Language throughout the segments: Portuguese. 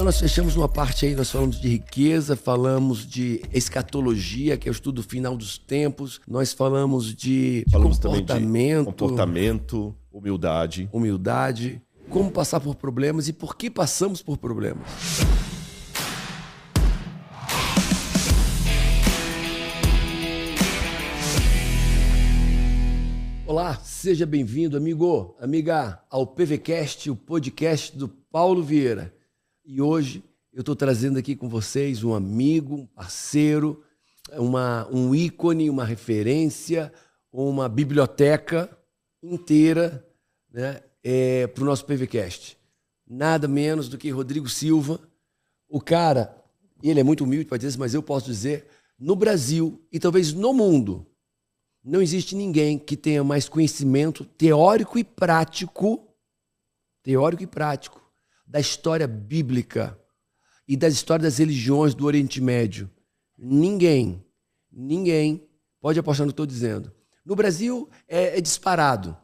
Então nós fechamos uma parte aí, nós falamos de riqueza, falamos de escatologia, que é o estudo final dos tempos, nós falamos de comportamento, humildade, como passar por problemas e por que passamos por problemas. Olá, seja bem-vindo, amigo, amiga, ao PVCast, o podcast do Paulo Vieira. E hoje eu estou trazendo aqui com vocês um amigo, um parceiro, um ícone, uma referência, uma biblioteca inteira, né, para o nosso PVCast. Nada menos do que Rodrigo Silva. O cara, ele é muito humilde para dizer isso, mas eu posso dizer, no Brasil e talvez no mundo, não existe ninguém que tenha mais conhecimento teórico e prático da história bíblica e da história das religiões do Oriente Médio. Ninguém pode apostar no que estou dizendo. No Brasil é disparado.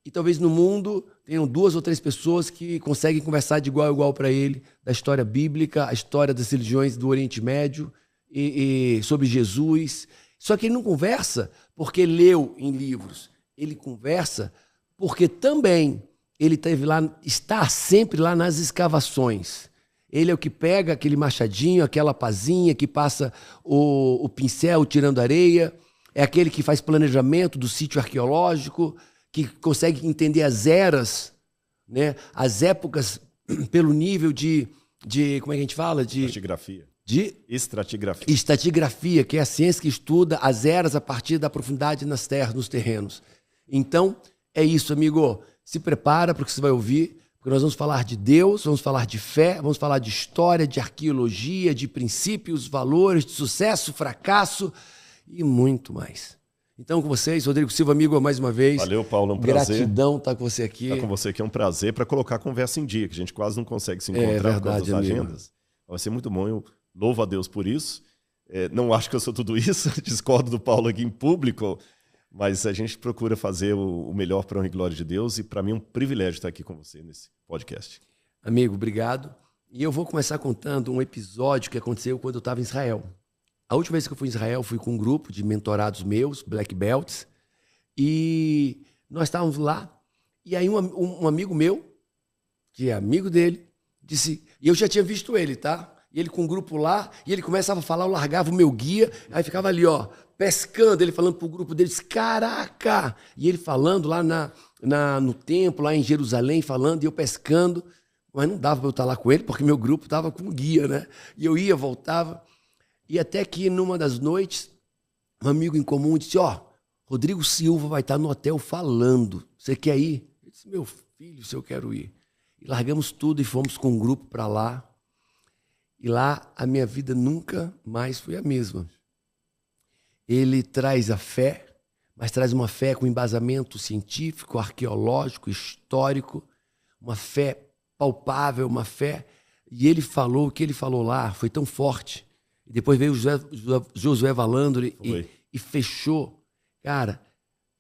E talvez no mundo tenham 2 ou 3 pessoas que conseguem conversar de igual a igual para ele da história bíblica, a história das religiões do Oriente Médio e sobre Jesus. Só que ele não conversa porque leu em livros. Ele conversa porque também ele está sempre lá nas escavações. Ele é o que pega aquele machadinho, aquela pazinha que passa o pincel tirando areia. É aquele que faz planejamento do sítio arqueológico, que consegue entender as eras, né? As épocas pelo nível de como é que a gente fala? Estratigrafia, que é a ciência que estuda as eras a partir da profundidade nas terras, nos terrenos. Então, é isso, amigo. Se prepara para o que você vai ouvir, porque nós vamos falar de Deus, vamos falar de fé, vamos falar de história, de arqueologia, de princípios, valores, de sucesso, fracasso e muito mais. Então, com vocês, Rodrigo Silva, amigo, mais uma vez. Valeu, Paulo, é um prazer. Gratidão estar com você aqui. Estar com você aqui é um prazer para colocar a conversa em dia, que a gente quase não consegue se encontrar por causa das agendas. Vai ser muito bom, eu louvo a Deus por isso. Não acho que eu sou tudo isso, discordo do Paulo aqui em público, mas a gente procura fazer o melhor para a honra e glória de Deus, e para mim é um privilégio estar aqui com você nesse podcast. Amigo, obrigado. E eu vou começar contando um episódio que aconteceu quando eu estava em Israel. A última vez que eu fui em Israel, fui com um grupo de mentorados meus, Black Belts, e nós estávamos lá, e aí um amigo meu, que é amigo dele, disse, e eu já tinha visto ele, tá? E ele com um grupo lá, e ele começava a falar, eu largava o meu guia, aí ficava ali, ó, pescando, ele falando pro grupo dele, disse, caraca! E ele falando lá no templo, lá em Jerusalém, falando, e eu pescando, mas não dava para eu estar lá com ele, porque meu grupo estava com guia, né? E eu ia, voltava, e até que numa das noites, um amigo em comum disse, ó, Rodrigo Silva vai estar no hotel falando, você quer ir? Eu disse, meu filho, se eu quero ir. E largamos tudo e fomos com um grupo para lá. E lá a minha vida nunca mais foi a mesma. Ele traz a fé, mas traz uma fé com embasamento científico, arqueológico, histórico, uma fé palpável, uma fé. E ele falou, o que ele falou lá foi tão forte. E depois veio o Josué Valandro e fechou. Cara,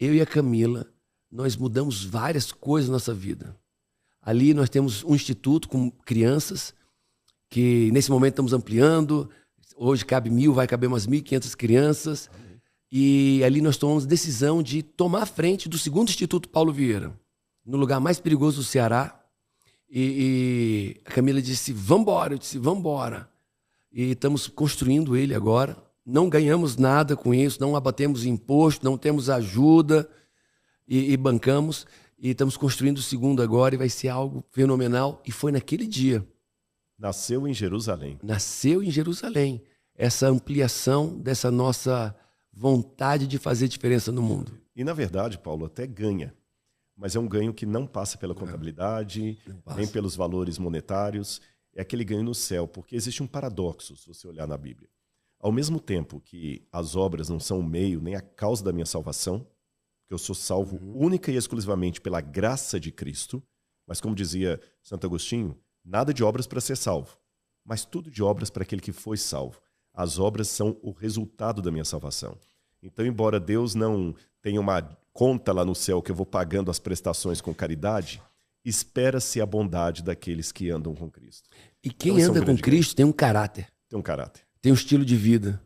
eu e a Camila, nós mudamos várias coisas na nossa vida. Ali nós temos um instituto com crianças, que nesse momento estamos ampliando. Hoje cabe 1.000, vai caber umas 1.500 crianças. Amém. E ali nós tomamos decisão de tomar a frente do segundo Instituto Paulo Vieira, no lugar mais perigoso do Ceará. E a Camila disse, vambora. Eu disse, vambora. E estamos construindo ele agora. Não ganhamos nada com isso, não abatemos imposto, não temos ajuda e bancamos. E estamos construindo o segundo agora e vai ser algo fenomenal. E foi naquele dia. Nasceu em Jerusalém. Nasceu em Jerusalém. Essa ampliação dessa nossa vontade de fazer diferença no mundo. E, na verdade, Paulo, até ganha. Mas é um ganho que não passa pela contabilidade, nem pelos valores monetários. É aquele ganho no céu, porque existe um paradoxo, se você olhar na Bíblia. Ao mesmo tempo que as obras não são o meio nem a causa da minha salvação, que eu sou salvo única e exclusivamente pela graça de Cristo, mas como dizia Santo Agostinho, nada de obras para ser salvo, mas tudo de obras para aquele que foi salvo. As obras são o resultado da minha salvação. Então, embora Deus não tenha uma conta lá no céu que eu vou pagando as prestações com caridade, espera-se a bondade daqueles que andam com Cristo. E quem anda com Cristo tem um caráter. Tem um caráter. Tem um estilo de vida.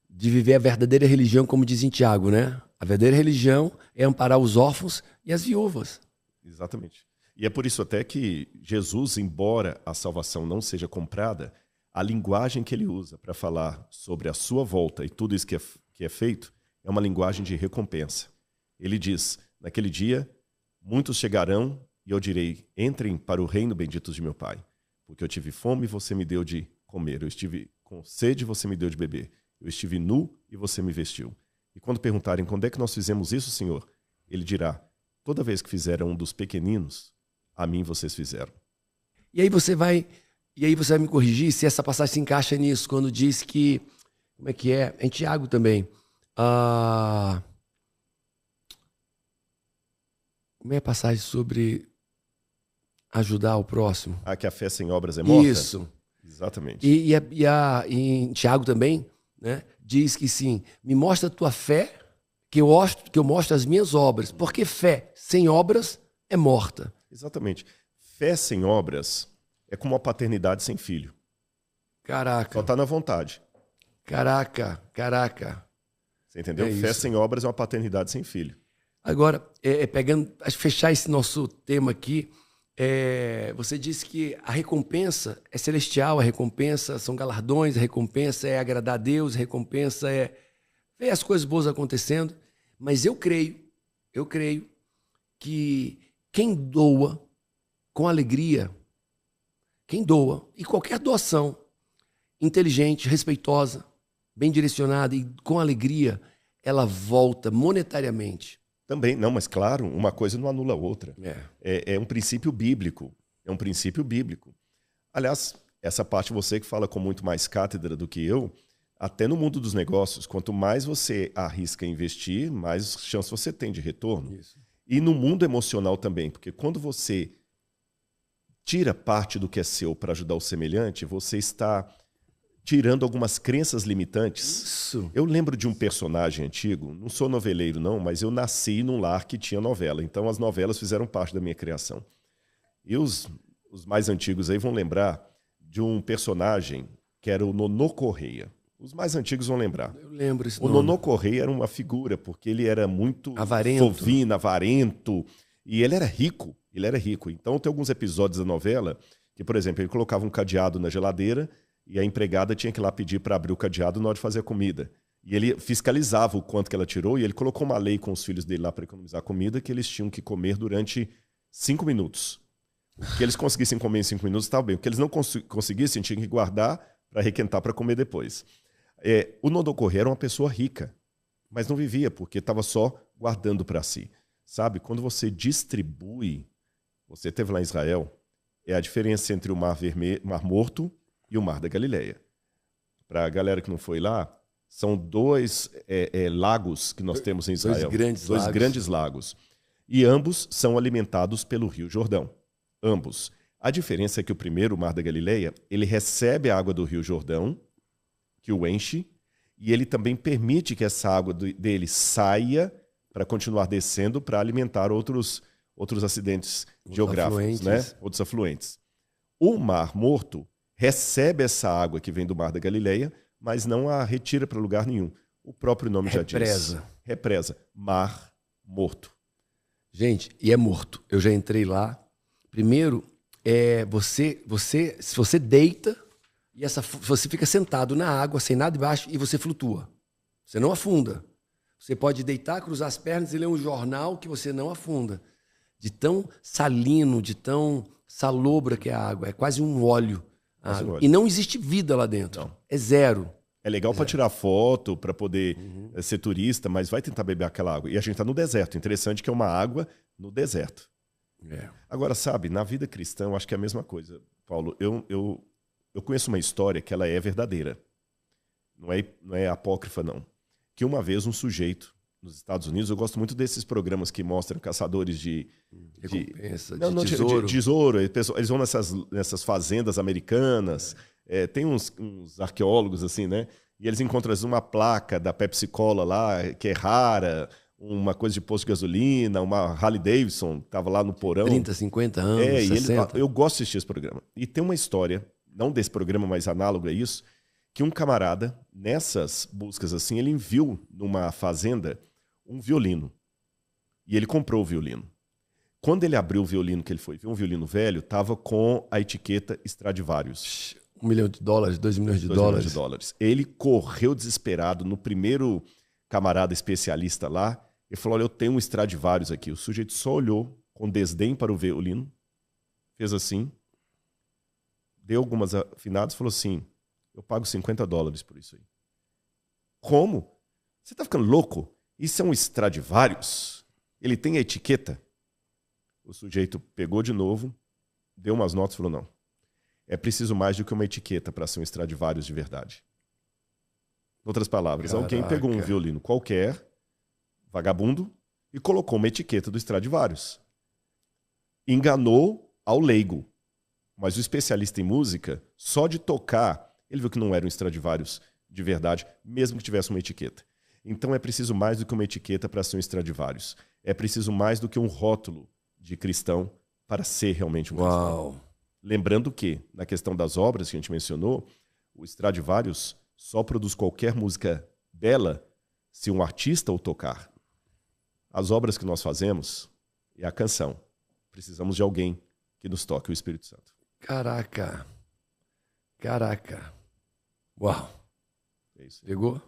De viver a verdadeira religião, como diz em Tiago, né? A verdadeira religião é amparar os órfãos e as viúvas. Exatamente. E é por isso até que Jesus, embora a salvação não seja comprada, a linguagem que ele usa para falar sobre a sua volta e tudo isso que é feito é uma linguagem de recompensa. Ele diz, naquele dia, muitos chegarão e eu direi, entrem para o reino benditos de meu Pai, porque eu tive fome e você me deu de comer, eu estive com sede e você me deu de beber, eu estive nu e você me vestiu. E quando perguntarem quando é que nós fizemos isso, Senhor, ele dirá, toda vez que fizeram um dos pequeninos, a mim vocês fizeram. E aí você vai me corrigir se essa passagem se encaixa nisso, quando diz que, como é que é? Em Tiago também. Como é a passagem sobre ajudar o próximo? Que a fé sem obras é morta? Isso. Exatamente. E em Tiago também, né, diz que sim, me mostra a tua fé, que eu mostro as minhas obras, porque fé sem obras é morta. Exatamente. Fé sem obras é como uma paternidade sem filho. Caraca. Só está na vontade. Caraca. Você entendeu? Fé sem obras é uma paternidade sem filho. Agora, pegando, fechar esse nosso tema aqui, você disse que a recompensa é celestial, a recompensa são galardões, a recompensa é agradar a Deus, a recompensa é ver as coisas boas acontecendo, mas eu creio que quem doa com alegria, quem doa, e qualquer doação inteligente, respeitosa, bem direcionada e com alegria, ela volta monetariamente. Também, não, mas claro, uma coisa não anula a outra. É um princípio bíblico. É um princípio bíblico. Aliás, essa parte você que fala com muito mais cátedra do que eu, até no mundo dos negócios, quanto mais você arrisca investir, mais chance você tem de retorno. Isso. E no mundo emocional também, porque quando você tira parte do que é seu para ajudar o semelhante, você está tirando algumas crenças limitantes. Isso. Eu lembro de um personagem antigo, não sou noveleiro não, mas eu nasci num lar que tinha novela, então as novelas fizeram parte da minha criação. E os mais antigos aí vão lembrar de um personagem que era o Nonô Correia. Os mais antigos vão lembrar. Eu lembro esse nome. O Nonô Correia era uma figura, porque ele era muito avarento, avarento, e ele era rico. Então tem alguns episódios da novela que, por exemplo, ele colocava um cadeado na geladeira e a empregada tinha que ir lá pedir para abrir o cadeado na hora de fazer a comida. E ele fiscalizava o quanto que ela tirou e ele colocou uma lei com os filhos dele lá para economizar comida que eles tinham que comer durante 5 minutos. O que eles conseguissem comer em 5 minutos estava bem. O que eles não conseguissem tinham que guardar para requentar para comer depois. O Nonô Correia era uma pessoa rica, mas não vivia porque estava só guardando para si. Sabe, quando você distribui, você esteve lá em Israel, é a diferença entre o Mar Morto e o Mar da Galileia. Para a galera que não foi lá, são 2 lagos que nós temos em Israel. Dois grandes lagos. E ambos são alimentados pelo Rio Jordão. Ambos. A diferença é que o primeiro, o Mar da Galileia, ele recebe a água do Rio Jordão, que o enche, e ele também permite que essa água dele saia para continuar descendo para alimentar outros acidentes geográficos, né? Outros afluentes. O Mar Morto recebe essa água que vem do Mar da Galileia, mas não a retira para lugar nenhum. O próprio nome já diz. Represa. Mar Morto. Gente, e é morto. Eu já entrei lá. Primeiro, se você deita e você fica sentado na água, sem nada embaixo, e você flutua. Você não afunda. Você pode deitar, cruzar as pernas e ler um jornal que você não afunda. De tão salino, de tão salobra que é a água. É quase um óleo. E não existe vida lá dentro. Não. É zero. É legal para tirar foto, para poder ser turista, mas vai tentar beber aquela água. E a gente está no deserto. Interessante que é uma água no deserto. Agora, sabe, na vida cristã, eu acho que é a mesma coisa. Paulo, eu conheço uma história que ela é verdadeira. Não é apócrifa, não. Que uma vez um sujeito nos Estados Unidos, eu gosto muito desses programas que mostram caçadores de recompensa, de tesouro. Eles vão nessas fazendas americanas. Tem uns arqueólogos assim, né? E eles encontram uma placa da Pepsi Cola lá, que é rara, uma coisa de posto de gasolina, uma Harley Davidson, estava lá no porão. 30, 50 anos, 60. Eu gosto de assistir esse programa. E tem uma história não desse programa, mas análogo a isso, que um camarada, nessas buscas assim, ele viu numa fazenda um violino. E ele comprou o violino. Quando ele abriu o violino que ele foi ver, um violino velho, estava com a etiqueta Stradivarius. $1 milhão, $2 milhões de dólares. Ele correu desesperado no primeiro camarada especialista lá e falou, olha, eu tenho um Stradivarius aqui. O sujeito só olhou com desdém para o violino, fez assim, deu algumas afinadas e falou assim, eu pago $50 por isso aí. Como? Você está ficando louco? Isso é um Stradivarius? Ele tem a etiqueta? O sujeito pegou de novo, deu umas notas e falou, não. É preciso mais do que uma etiqueta para ser um Stradivarius de verdade. Em outras palavras, alguém pegou um violino qualquer, vagabundo, e colocou uma etiqueta do Stradivarius. Enganou ao leigo. Mas o especialista em música, só de tocar, ele viu que não era um Stradivarius de verdade, mesmo que tivesse uma etiqueta. Então é preciso mais do que uma etiqueta para ser um Stradivarius. É preciso mais do que um rótulo de cristão para ser realmente um cristão. Uau. Lembrando que, na questão das obras que a gente mencionou, o Stradivarius só produz qualquer música bela se um artista o tocar. As obras que nós fazemos é a canção. Precisamos de alguém que nos toque, o Espírito Santo. Caraca. Uau. É isso. Pegou?